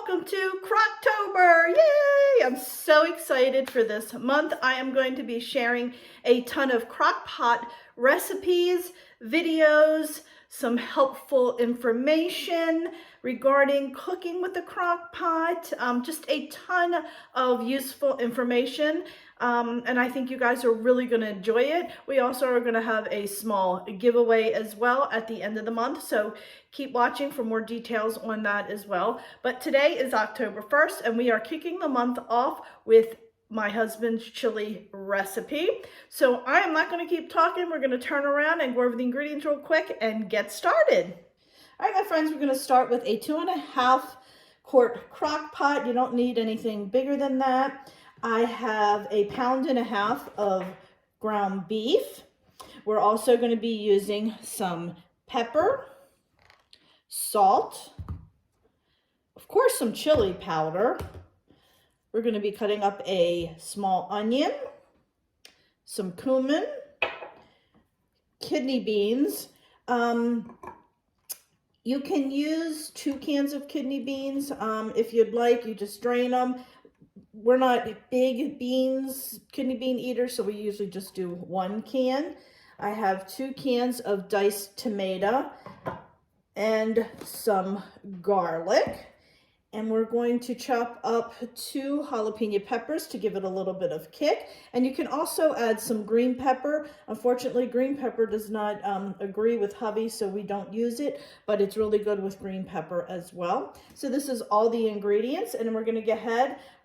welcome to Crocktober. Yay! I'm so excited for this month. I am going to be sharing a ton of crockpot recipes, videos, some helpful information regarding cooking with the crockpot, just a ton of useful information. And I think you guys are really going to enjoy it. We also are going to have a small giveaway as well at the end of the month, so keep watching for more details on that as well. But today is October 1st, and we are kicking the month off with my husband's chili recipe. So I am not going to keep talking. We're going to turn around and go over the ingredients real quick and get started. All right, my friends, we're going to start with a 2.5 quart crock pot. You don't need anything bigger than that. I have a 1.5 pounds of ground beef. We're also going to be using some pepper, salt, of course some chili powder. We're going to be cutting up a small onion, some cumin, kidney beans. You can use 2 cans of kidney beans if you'd like. You just drain them. We're not big kidney bean eaters, so we usually just do 1 can. I have 2 cans of diced tomato and some garlic. And we're going to chop up 2 jalapeno peppers to give it a little bit of kick. And you can also add some green pepper. Unfortunately, green pepper does not agree with hubby, so we don't use it, but it's really good with green pepper as well. So this is all the ingredients, and we're gonna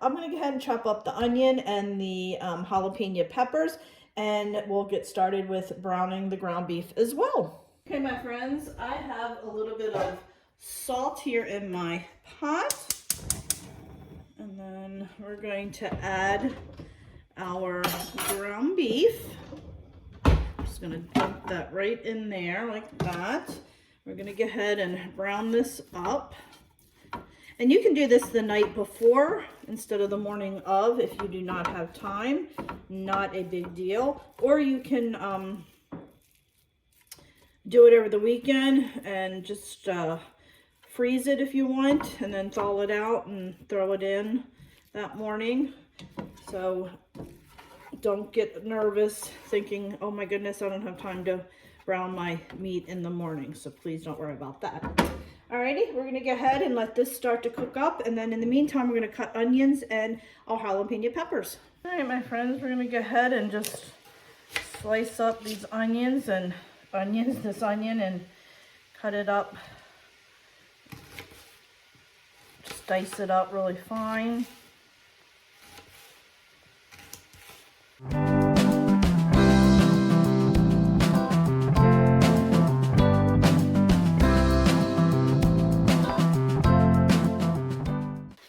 I'm gonna go ahead and chop up the onion and the jalapeno peppers, and we'll get started with browning the ground beef as well. Okay, my friends, I have a little bit of salt here in my pot, and then we're going to add our ground beef. I'm just going to dump that right in there like that. We're going to go ahead and brown this up, and you can do this the night before instead of the morning of if you do not have time. Not a big deal. Or you can do it over the weekend and just freeze it if you want, and then thaw it out and throw it in that morning. So don't get nervous thinking, oh my goodness, I don't have time to brown my meat in the morning. So please don't worry about that. Alrighty, we're gonna go ahead and let this start to cook up, and then in the meantime, we're gonna cut onions and our jalapeno peppers. All right, my friends, we're gonna go ahead and just slice up these onions and this onion and cut it up. Just dice it up really fine.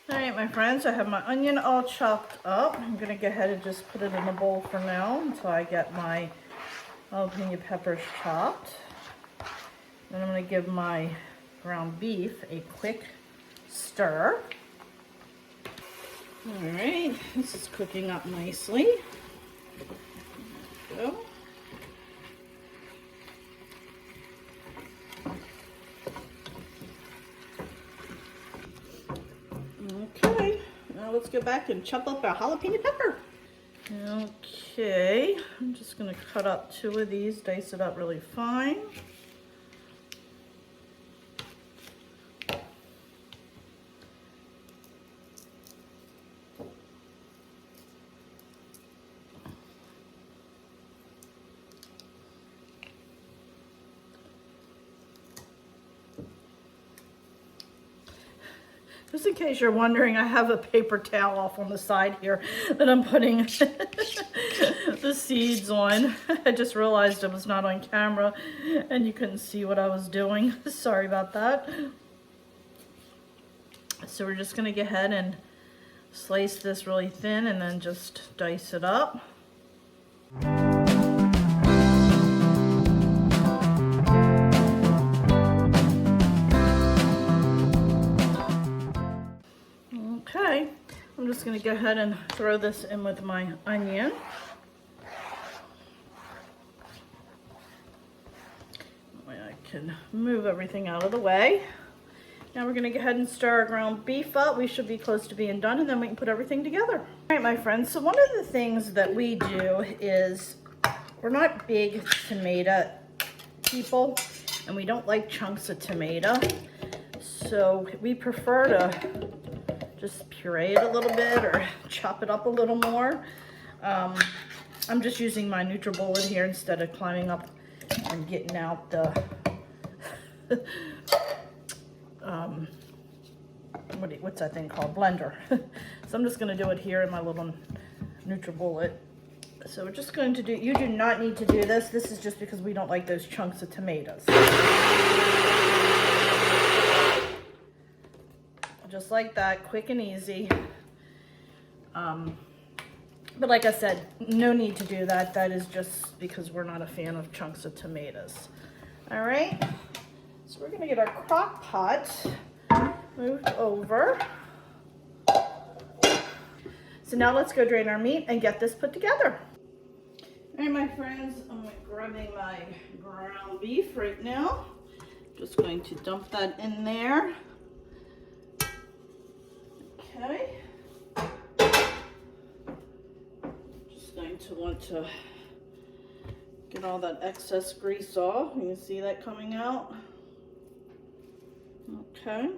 Alright, my friends, I have my onion all chopped up. I'm going to go ahead and just put it in a bowl for now until I get my jalapeno peppers chopped. Then I'm going to give my ground beef a quick stir. All right, this is cooking up nicely. There we go. Okay, now let's go back and chop up our jalapeno pepper. Okay, I'm just going to cut up 2 of these, dice it up really fine. Just in case you're wondering, I have a paper towel off on the side here that I'm putting the seeds on. I just realized it was not on camera and you couldn't see what I was doing. Sorry about that. So we're just going to go ahead and slice this really thin and then just dice it up. Okay, I'm just going to go ahead and throw this in with my onion. That way I can move everything out of the way. Now we're gonna go ahead and stir our ground beef up. We should be close to being done, and then we can put everything together. All right, my friends, so one of the things that we do is we're not big tomato people, and we don't like chunks of tomato. So we prefer to just puree it a little bit or chop it up a little more. I'm just using my NutriBullet here instead of climbing up and getting out the what's that thing called? Blender. So I'm just going to do it here in my little NutriBullet. So we're just going to do, you do not need to do this. This is just because we don't like those chunks of tomatoes. Just like that, quick and easy. But like I said, no need to do that. That is just because we're not a fan of chunks of tomatoes. All right, so we're gonna get our crock pot moved over. So now let's go drain our meat and get this put together. All right, my friends, I'm grabbing my ground beef right now. Just going to dump that in there. Okay. Just going to want to get all that excess grease off. You can see that coming out. Okay.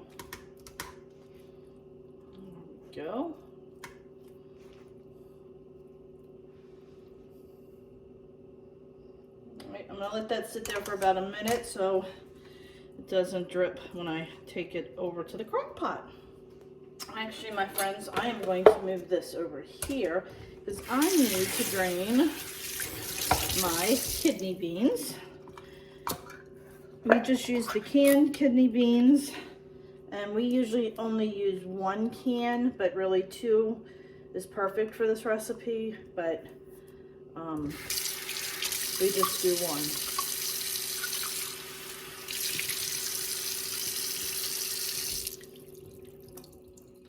There we go. Alright, I'm gonna let that sit there for about a minute so it doesn't drip when I take it over to the crock pot. Actually, my friends, I am going to move this over here because I need to drain my kidney beans. We just use the canned kidney beans, and we usually only use 1 can, but really 2 is perfect for this recipe, but we just do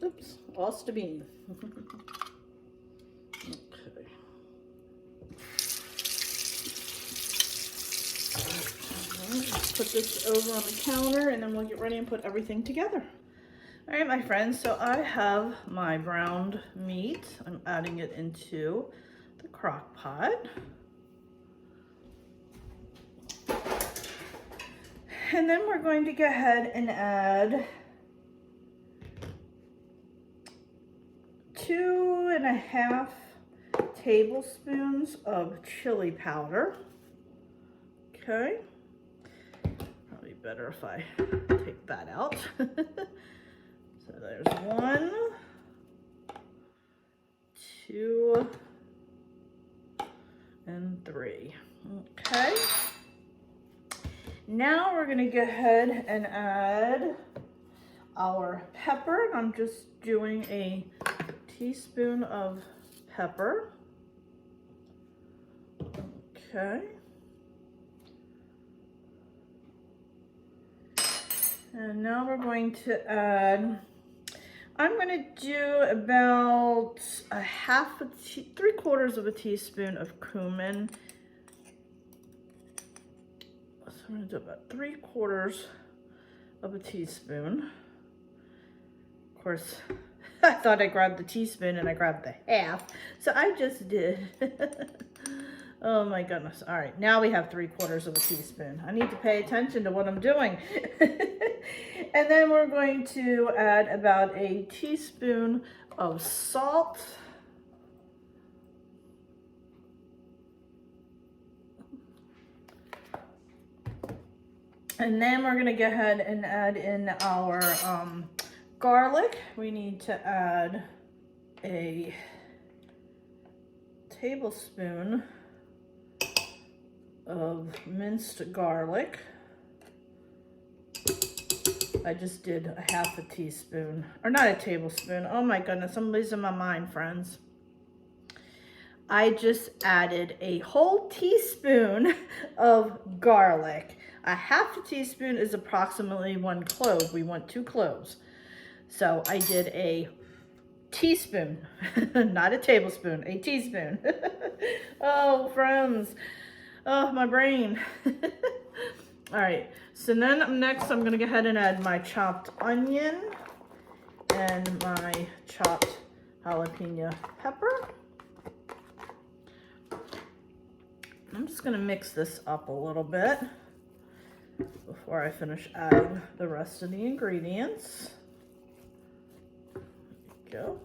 1. Oops, lost a bean. Okay. Let's put this over on the counter, and then we'll get ready and put everything together. All right, my friends, so I have my browned meat. I'm adding it into the crock pot. And then we're going to go ahead and add 2.5 tablespoons of chili powder. Okay. Probably better if I take that out. So there's 1, 2, and 3. Okay. Now we're going to go ahead and add our pepper. I'm just doing a teaspoon of pepper. Okay. And now we're going to add, I'm going to do about 3/4 of a teaspoon of cumin. So I'm going to do about 3/4 of a teaspoon. Of course, I thought I grabbed the teaspoon and I grabbed the half, so I just did. Oh my goodness. All right, now we have 3/4 of a teaspoon. I need to pay attention to what I'm doing. And then we're going to add about a teaspoon of salt. And then we're gonna go ahead and add in our garlic. We need to add a tablespoon of minced garlic. I just did a 1/2 teaspoon, or not a tablespoon. Oh my goodness, I'm losing my mind, friends. I just added a whole teaspoon of garlic. A 1/2 teaspoon is approximately 1 clove. We want 2 cloves. So I did a teaspoon, not a tablespoon, a teaspoon. Oh, friends. Oh, my brain. All right, so then next I'm gonna go ahead and add my chopped onion and my chopped jalapeno pepper. I'm just gonna mix this up a little bit before I finish adding the rest of the ingredients. There we go.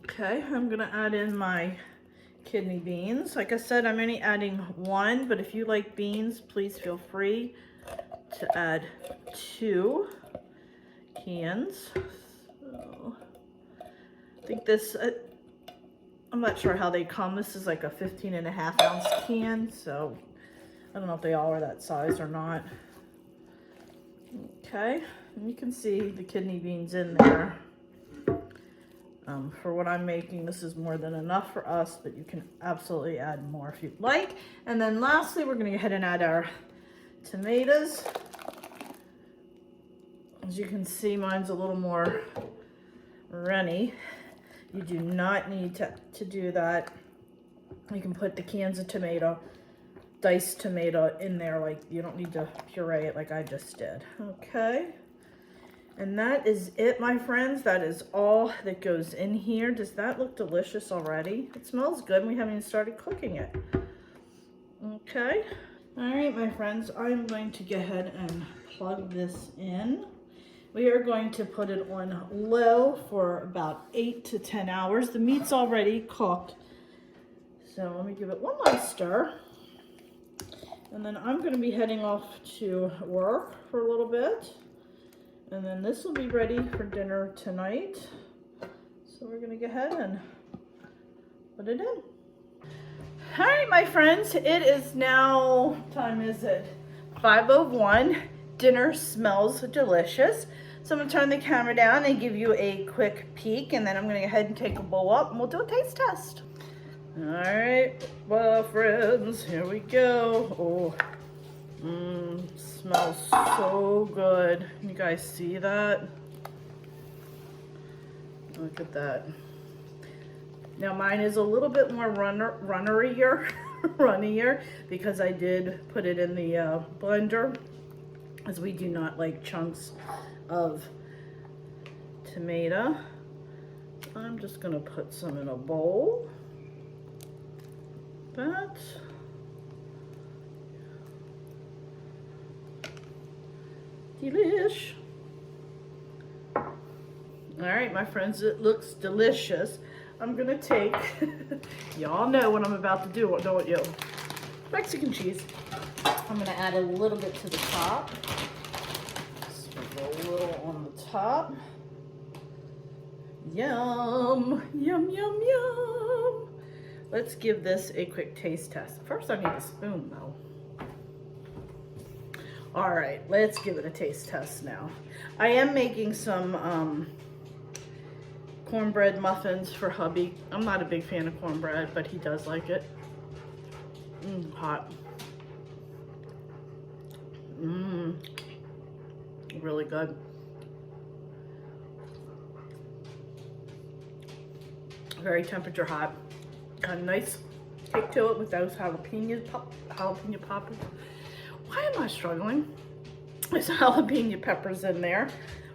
Okay, I'm gonna add in my kidney beans. Like I said, I'm only adding one, but if you like beans, please feel free to add 2 cans. So, I think this, I'm not sure how they come. This is like a 15.5 ounce can, so I don't know if they all are that size or not. Okay, and you can see the kidney beans in there. For what I'm making, this is more than enough for us, but you can absolutely add more if you'd like. And then lastly, we're gonna go ahead and add our tomatoes. As you can see, mine's a little more runny. You do not need to do that. You can put the cans of tomato, diced tomato in there, like you don't need to puree it like I just did. Okay. And that is it, my friends. That is all that goes in here. Does that look delicious already? It smells good and we haven't even started cooking it. Okay. All right, my friends, I'm going to go ahead and plug this in. We are going to put it on low for about 8 to 10 hours. The meat's already cooked. So let me give it one last stir. And then I'm going to be heading off to work for a little bit. And then this will be ready for dinner tonight. So we're gonna go ahead and put it in. All right, my friends, it is now, what time is it? 5:01. Dinner smells delicious. So I'm gonna turn the camera down and give you a quick peek, and then I'm gonna go ahead and take a bowl up and we'll do a taste test. All right, well, friends, here we go. Oh. Smells so good. You guys see that? Look at that. Now mine is a little bit more runnier because I did put it in the blender, as we do not like chunks of tomato. I'm just gonna put some in a bowl. That. Delish. All right, my friends, it looks delicious. I'm gonna take, y'all know what I'm about to do, don't you? Mexican cheese. I'm gonna add a little bit to the top. Sprinkle a little on the top. Yum, yum, yum, yum. Let's give this a quick taste test. First, I need a spoon though. All right, let's give it a taste test now. I am making some cornbread muffins for hubby. I'm not a big fan of cornbread, but he does like it. Hot. Really good. Very temperature hot. Kind of nice kick to it with those jalapeno poppers. Why am I struggling? There's jalapeno peppers in there.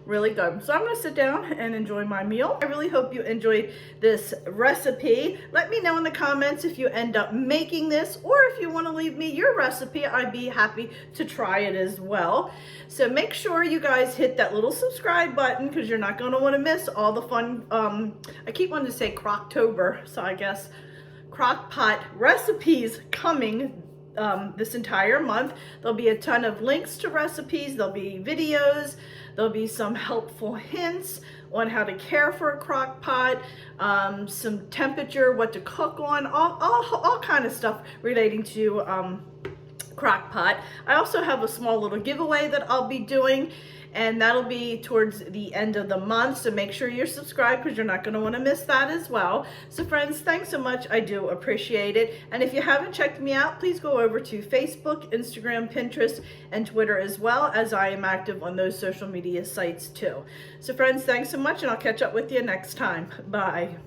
Really good. So I'm gonna sit down and enjoy my meal. I really hope you enjoyed this recipe. Let me know in the comments if you end up making this, or if you wanna leave me your recipe, I'd be happy to try it as well. So make sure you guys hit that little subscribe button, because you're not gonna wanna miss all the fun, I keep wanting to say Crocktober, so I guess Crockpot recipes coming this entire month. There'll be a ton of links to recipes, there'll be videos, there'll be some helpful hints on how to care for a crock pot, some temperature, what to cook on, all kind of stuff relating to crock pot. I also have a small little giveaway that I'll be doing, and that'll be towards the end of the month, so make sure you're subscribed, because you're not going to want to miss that as well. So friends, thanks so much. I do appreciate it. And if you haven't checked me out, please go over to Facebook, Instagram, Pinterest, and Twitter as well, as I am active on those social media sites too. So friends, thanks so much, and I'll catch up with you next time. Bye.